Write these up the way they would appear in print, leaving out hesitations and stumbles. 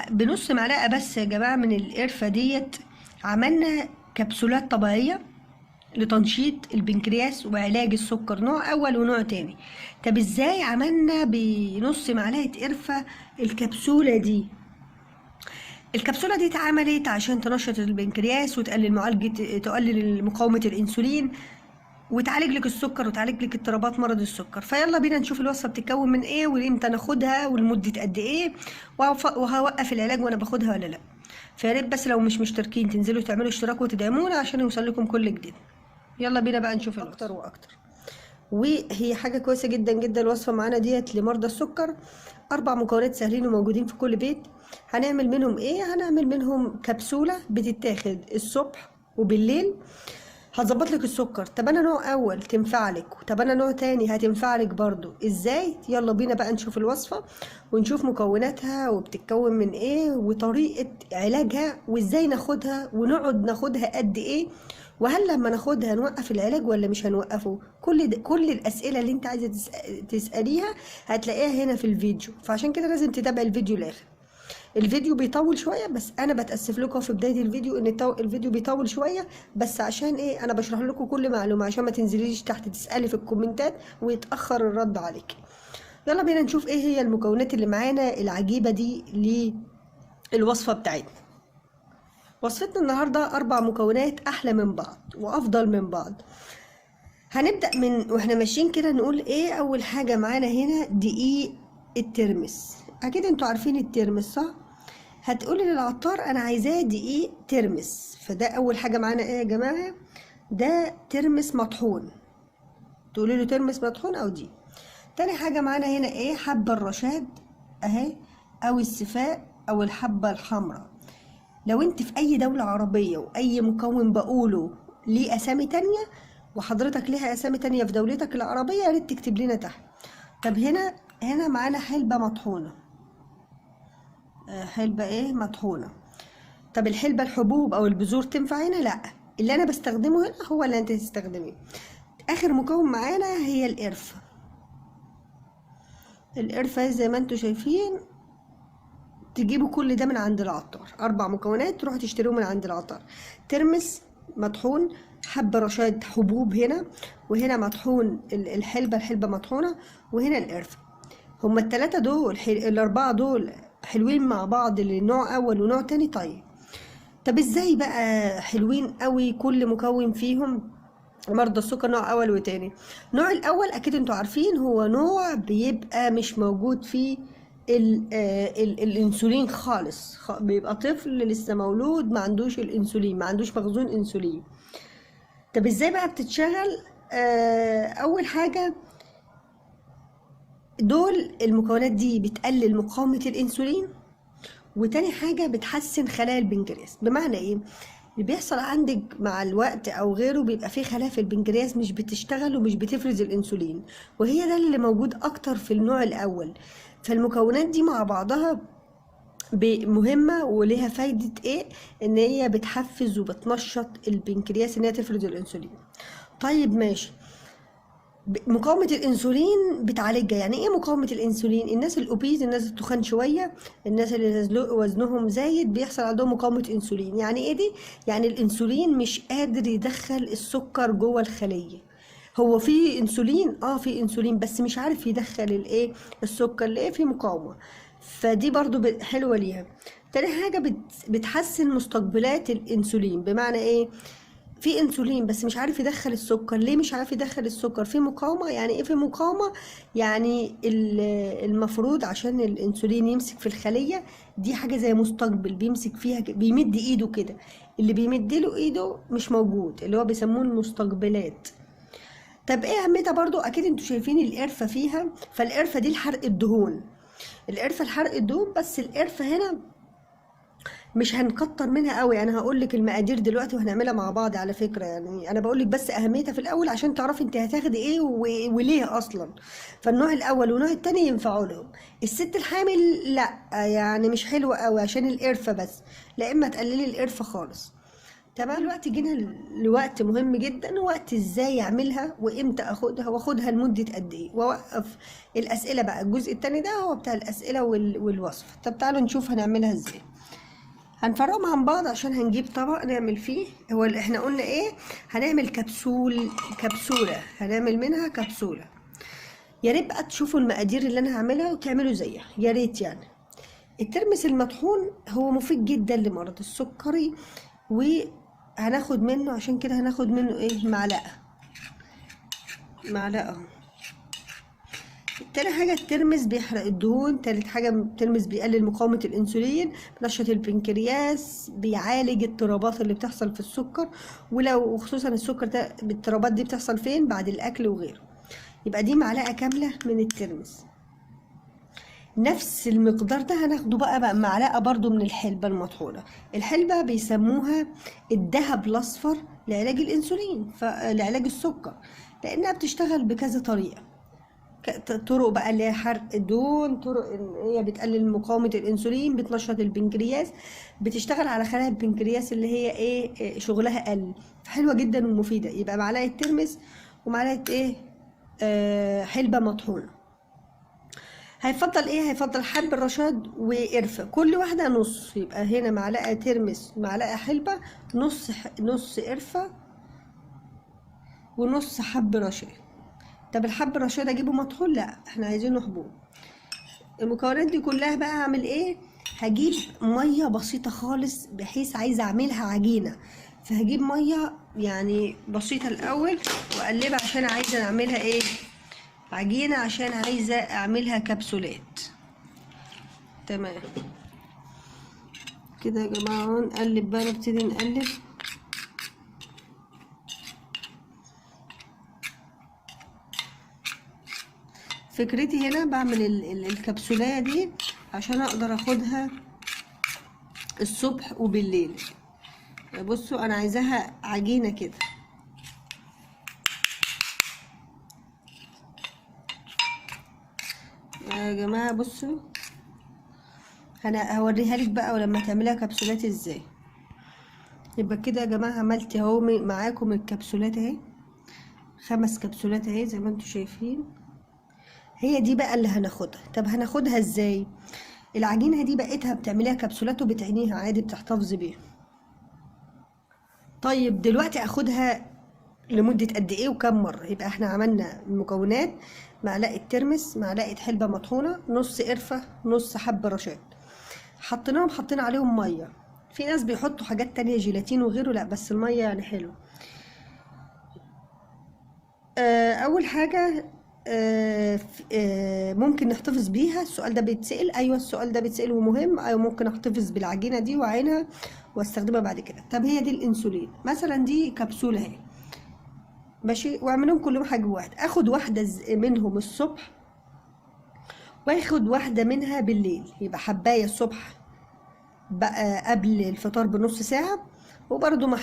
بنص معلقة بس يا جماعة من القرفة ديت عملنا كبسولات طبيعية لتنشيط البنكرياس وعلاج السكر، نوع أول ونوع تاني. طب ازاي عملنا بنص معلقة قرفة الكبسولة دي؟ الكبسولة دي اتعملت عشان تنشط البنكرياس وتقلل تقلل مقاومة الأنسولين وتعالج لك السكر وتعالج لك اضطرابات مرض السكر. فيلا بينا نشوف الوصفه بتتكون من ايه وامتى ناخدها ولمده قد ايه، وهوقف العلاج وانا باخدها ولا لا. فيا ريت بس لو مش مشتركين تنزلوا تعملوا اشتراك وتدعمونا عشان يوصل لكم كل جديد. يلا بينا بقى نشوف الوصفه اكتر واكتر. وهي حاجه كويسه جدا جدا الوصفه معانا ديت لمرضى السكر. 4 مكونات سهلين وموجودين في كل بيت. هنعمل منهم ايه؟ هنعمل منهم كبسوله بتتاخد الصبح وبالليل، هتظبط لك السكر. طب انا نوع اول تنفع لك، طب انا نوع تاني هتنفع لك برضو، ازاي؟ يلا بينا بقى نشوف الوصفة ونشوف مكوناتها وبتتكون من ايه وطريقة علاجها وازاي ناخدها ونقعد ناخدها قد ايه، وهل لما ناخدها نوقف العلاج ولا مش هنوقفه. كل الاسئلة اللي انت عايزة تسأليها هتلاقيها هنا في الفيديو، فعشان كده لازم تتابع الفيديو الاخر. الفيديو بيطول شويه بس انا بتاسف لكم في بدايه الفيديو ان الفيديو بيطول شويه، بس عشان ايه؟ انا بشرح لكم كل معلومه عشان ما تنزليش تحت تسالي في الكومنتات ويتاخر الرد عليك. يلا بينا نشوف ايه هي المكونات اللي معانا العجيبه دي للوصفه بتاعتنا. وصفتنا النهارده 4 مكونات احلى من بعض وافضل من بعض. هنبدا من واحنا ماشيين كده نقول ايه اول حاجه معانا هنا؟ دقيق الترمس. اكيد انتوا عارفين الترمس صح؟ هتقولي للعطار انا عايزاه دقيق ترمس، فده اول حاجه معانا ايه يا جماعه؟ ده ترمس مطحون، تقولي له ترمس مطحون او دي. تاني حاجه معانا هنا ايه؟ حبه الرشاد اهي، او السفاء او الحبه الحمراء. لو انت في اي دوله عربيه واي مكون بقوله ليه اسامي تانية وحضرتك ليها اسامي تانية في دولتك العربيه يا ريت تكتب لنا تحت. طب هنا معانا حلبه مطحونه، حلبة ايه مطحونة. طب الحلبة الحبوب او البذور تنفع هنا؟ لا، اللي انا بستخدمه هنا هو اللي انت تستخدميه. اخر مكون معانا هي القرفة. القرفة زي ما انتوا شايفين تجيبوا كل ده من عند العطار، 4 مكونات تروحوا تشتروه من عند العطار. ترمس مطحون، حبة رشاد حبوب هنا، وهنا مطحون الحلبة مطحونة، وهنا القرفة. هما ال3 دول ال4 دول حلوين مع بعض لنوع اول ونوع تاني. طب ازاي بقى حلوين قوي كل مكون فيهم مرضى السكر نوع اول وتاني؟ النوع الاول اكيد انتوا عارفين هو نوع بيبقى مش موجود فيه الانسولين خالص، بيبقى طفل لسه مولود ما عندوش الانسولين، ما عندوش مخزون انسولين. طب ازاي بقى بتتشغل؟ اول حاجة دول المكونات دي بتقلل مقاومة الانسولين، وتاني حاجة بتحسن خلايا البنكرياس. بمعنى ايه؟ اللي بيحصل عندك مع الوقت او غيره بيبقى فيه خلايا في البنكرياس مش بتشتغل ومش بتفرز الانسولين، وهي ده اللي موجود اكتر في النوع الاول. فالمكونات دي مع بعضها مهمة وليها فايدة ايه؟ ان هي بتحفز وبتنشط البنكرياس ان هي تفرز الانسولين. طيب ماشي، مقاومة الأنسولين بتعالجها. يعني إيه مقاومة الأنسولين؟ الناس الأوبيز، الناس التخان شوية، الناس اللي وزنهم زايد بيحصل عندهم مقاومة أنسولين. يعني إيه دي؟ يعني الأنسولين مش قادر يدخل السكر جوه الخلية. هو في أنسولين، في أنسولين بس مش عارف يدخل الإيه؟ السكر. ليه؟ في مقاومة. فدي برضو حلوة ليها. تاني حاجة بتحسن مستقبلات الأنسولين. بمعنى إيه؟ في انسولين بس مش عارف يدخل السكر. ليه مش عارف يدخل السكر؟ في مقاومة. يعني ايه في مقاومة؟ يعني المفروض عشان الانسولين يمسك في الخلية دي حاجة زي مستقبل بيمسك فيها بيمد ايده كده، اللي بيمد له ايده مش موجود، اللي هو بيسموه المستقبلات. طب ايه اهميتها برضو؟ اكيد انتوا شايفين القرفة فيها، فالقرفة دي لحرق الدهون. القرفة لحرق الدهون، بس القرفة هنا مش هنكتر منها قوي. انا هقول لك المقادير دلوقتي وهنعملها مع بعض على فكره، يعني انا بقول لك بس اهميتها في الاول عشان تعرفي انت هتاخدي ايه وليه اصلا. فالنوع الاول والنوع التاني ينفعوا لهم. الست الحامل لا، يعني مش حلوه قوي عشان القرفه بس، لا اما تقللي القرفه خالص. تمام. دلوقتي جينا لوقت مهم جدا، وقت ازاي اعملها وامتى اخدها واخدها لمدة قد ايه، واوقف الاسئلة. بقى الجزء التاني ده هو بتاع الاسئلة والوصف. طب تعالوا نشوف هنعملها ازاي. هنفرقهم عن بعض عشان هنجيب طبق نعمل فيه. هو اللي احنا قلنا ايه، هنعمل كبسولة، هنعمل منها كبسولة. يا ريت بقى تشوفوا المقادير اللي انا هعملها وتعملوا زيها، يا ريت يعني. الترمس المطحون هو مفيد جدا لمرض السكري، وهناخد منه، عشان كده هناخد منه ايه، معلقة اهو. تاني حاجة الترمس بيحرق الدهون. تالت حاجة الترمس بيقلل مقاومة الأنسولين، بينشط البنكرياس، بيعالج الاضطرابات اللي بتحصل في السكر. ولو خصوصا السكر ده، الاضطرابات دي بتحصل فين؟ بعد الأكل وغيره. يبقى دي معلقة كاملة من الترمس. نفس المقدار ده هناخده بقى معلقة برضو من الحلبة المطحونة. الحلبة بيسموها الذهب الأصفر لعلاج الأنسولين، لعلاج السكر، لأنها بتشتغل بكذا طريقة. طرق بقى اللي هي حرق الدهون، طرق ان هي بتقلل مقاومة الانسولين، بتنشط البنكرياس، بتشتغل على خلايا البنكرياس اللي هي ايه شغلها قل. حلوة جدا ومفيدة. يبقى معلقة ترمس ومعلقة ايه حلبة مطحونة. هيفضل ايه، هيفضل حب الرشاد وقرفة، كل واحدة نص. يبقى هنا معلقة ترمس، معلقة حلبة، نص قرفة، ونص حب رشاد. طب الحب الرشاد اجيبه مطحون؟ لا، احنا عايزينه حبوب. المكونات دي كلها بقى هعمل ايه، هجيب ميه بسيطه خالص، بحيث عايزه اعملها عجينه. فهجيب ميه يعني بسيطه الاول واقلبها، عشان عايزه اعملها ايه، عجينه، عشان عايزه اعملها كبسولات. تمام كده يا جماعه. نقلب بقى، نبتدي نقلب. فكرتي هنا بعمل الكبسولية دي عشان اقدر اخدها الصبح وبالليل. بصوا انا عايزاها عجينة كده. يا جماعة بصوا، انا هوريها لك بقى ولما تعملها كبسولات ازاي. يبقى كده يا جماعة عملت اهو معاكم الكبسولات اهي، 5 كبسولات اهي زي ما انتوا شايفين. هي دي بقى اللي هناخدها. طب هناخدها ازاي؟ العجينة دي بقيتها بتعمليها كبسولات وبتعينيها عادي، بتحتفظي بيها. طيب دلوقتي اخدها لمدة قد ايه وكم مرة؟ يبقى احنا عملنا المكونات: معلقة ترمس، معلقة حلبة مطحونة، نص قرفة، نص حب رشاد. حطينا عليهم مية. في ناس بيحطوا حاجات تانية، جيلاتين وغيره، لا بس المية يعني حلو. اول حاجة ممكن نحتفظ بيها. السؤال ده بيتسأل، ايوه السؤال ده بيتسأل ومهم. ايوه ممكن احتفظ بالعجينة دي واعينها واستخدمها بعد كده. طب هي دي الانسولين مثلا، دي كبسولة اهي ماشي، واعملهم كلهم حاجة واحدة. اخد واحدة منهم الصبح، واخد واحدة منها بالليل. يبقى حباية الصبح بقى قبل الفطار بنص ساعة، وبرضو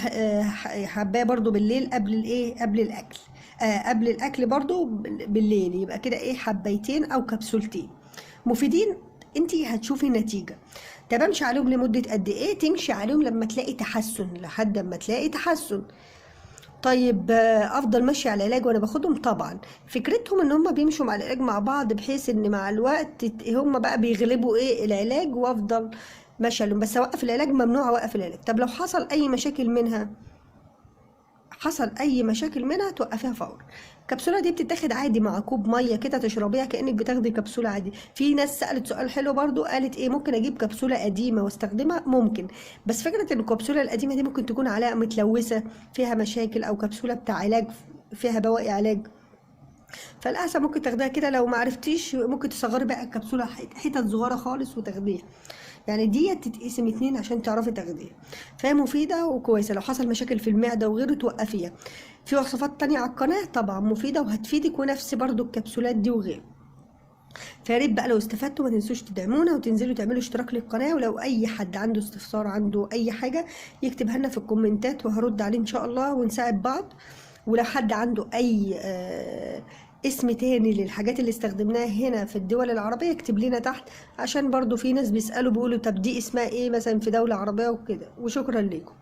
حباية برضو بالليل قبل الايه، قبل الاكل. قبل الاكل برضو بالليل. يبقى كده ايه، حبايتين او كبسولتين مفيدين. انتي هتشوفي نتيجة. طب امشي عليهم لمدة قد ايه؟ تمشي عليهم لما تلاقي تحسن، لحد ما تلاقي تحسن. طيب افضل ماشي على العلاج وانا باخدهم؟ طبعا. فكرتهم ان هم بيمشوا مع العلاج مع بعض، بحيث ان مع الوقت هم بقى بيغلبوا ايه العلاج، وافضل ماشيه لهم. بس اوقف العلاج؟ ممنوع اوقف العلاج. طب لو حصل اي مشاكل منها، توقفيها فورا. الكبسوله دي بتتاخد عادي مع كوب ميه كده، تشربيها كانك بتاخدي كبسوله عادي. في ناس سالت سؤال حلو برضو، قالت ايه، ممكن اجيب كبسوله قديمه واستخدمها؟ ممكن، بس فكره ان الكبسوله القديمه دي ممكن تكون عليها متلوثه، فيها مشاكل، او كبسوله بتاع علاج فيها بواقي علاج. فالاحسن ممكن تاخديها كده. لو ما عرفتيش ممكن تصغري بقى الكبسوله حتت صغيره خالص وتاخديها. يعني دي تتقسم 2 عشان تعرفي تاخديها. فهي مفيده وكويسه. لو حصل مشاكل في المعده وغيره توقفيها. في وصفات تانية على القناه طبعا مفيده وهتفيدك، ونفس برضو الكبسولات دي وغيره. فياريت بقى لو استفدتوا ما تنسوش تدعمونا، وتنزلوا تعملوا اشتراك للقناه. ولو اي حد عنده استفسار، عنده اي حاجه، يكتبها لنا في الكومنتات وهرد عليه ان شاء الله، ونساعد بعض. ولو حد عنده اي اسم تاني للحاجات اللي استخدمناها هنا في الدول العربية، اكتب لنا تحت، عشان برضو في ناس بيسألوا بيقولوا طب دي اسمها ايه مثلا في دولة عربية وكده. وشكرا لكم.